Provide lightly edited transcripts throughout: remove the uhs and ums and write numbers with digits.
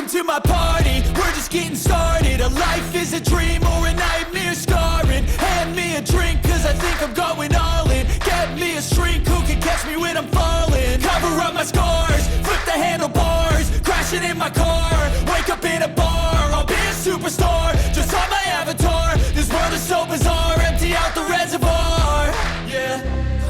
Welcome to my party, we're just getting started. A life is a dream or a nightmare scarring. Hand me a drink cause I think I'm going all in. Get me a shrink who can catch me when I'm falling. Cover up my scars, flip the handlebars. Crashing in my car, wake up in a bar. I'll be a superstar, just on my avatar. This world is so bizarre, empty out the reservoir. Yeah,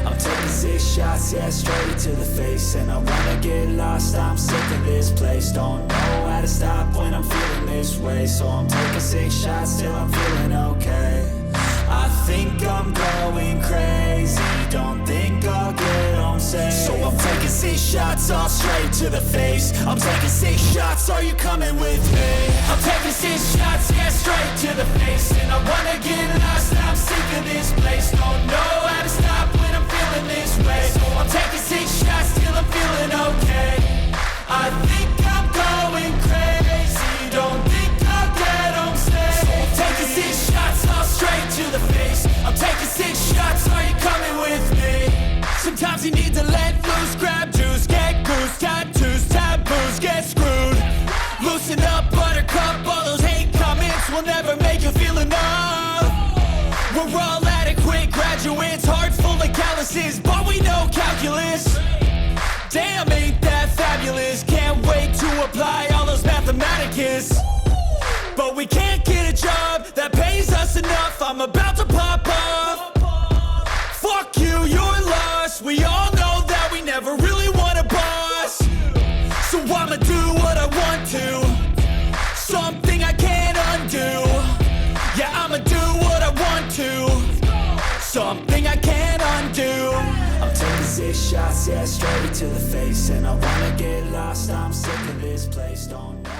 I'm taking 6 shots, yeah, straight to the face. And I wanna get lost, I'm sick of this place. Don't know how to stop when I'm feeling this way. So I'm taking 6 shots till I'm feeling okay. I think I'm going crazy, don't think I'll get home safe. So I'm taking 6 shots, all straight to the face. I'm taking 6 shots, are you coming with me? I'm taking 6 shots, yeah, straight to the face. And I wanna get lost, I'm sick of this place. Don't know how to stop when I'm feeling this way. So I'm taking 6 shots till I'm feeling okay. I think I'm going crazy, don't think I'll get home safe. So I'm taking 6 shots, all straight to the face. I'm taking 6 shots, are you coming with me? Sometimes you need to let loose, grab juice, get goose, tattoos, taboos, get screwed. Loosen up, buttercup, all those hate comments will never make you feel enough. We're all adequate graduates, hearts full of calluses, but we know calculus. Damn, ain't that fabulous? Can't wait to apply all those mathematicus. But we can't get a job that pays us enough. I'm about to pop off. Fuck you, you're lost. We all know that we never really want a boss. So I'ma do what I want to, something I can't undo. Yeah, I'ma do what I want to, something I can't undo. I'm taking 6 shots, yeah, straight to the face. And I wanna get lost, I'm sick of this place, don't know.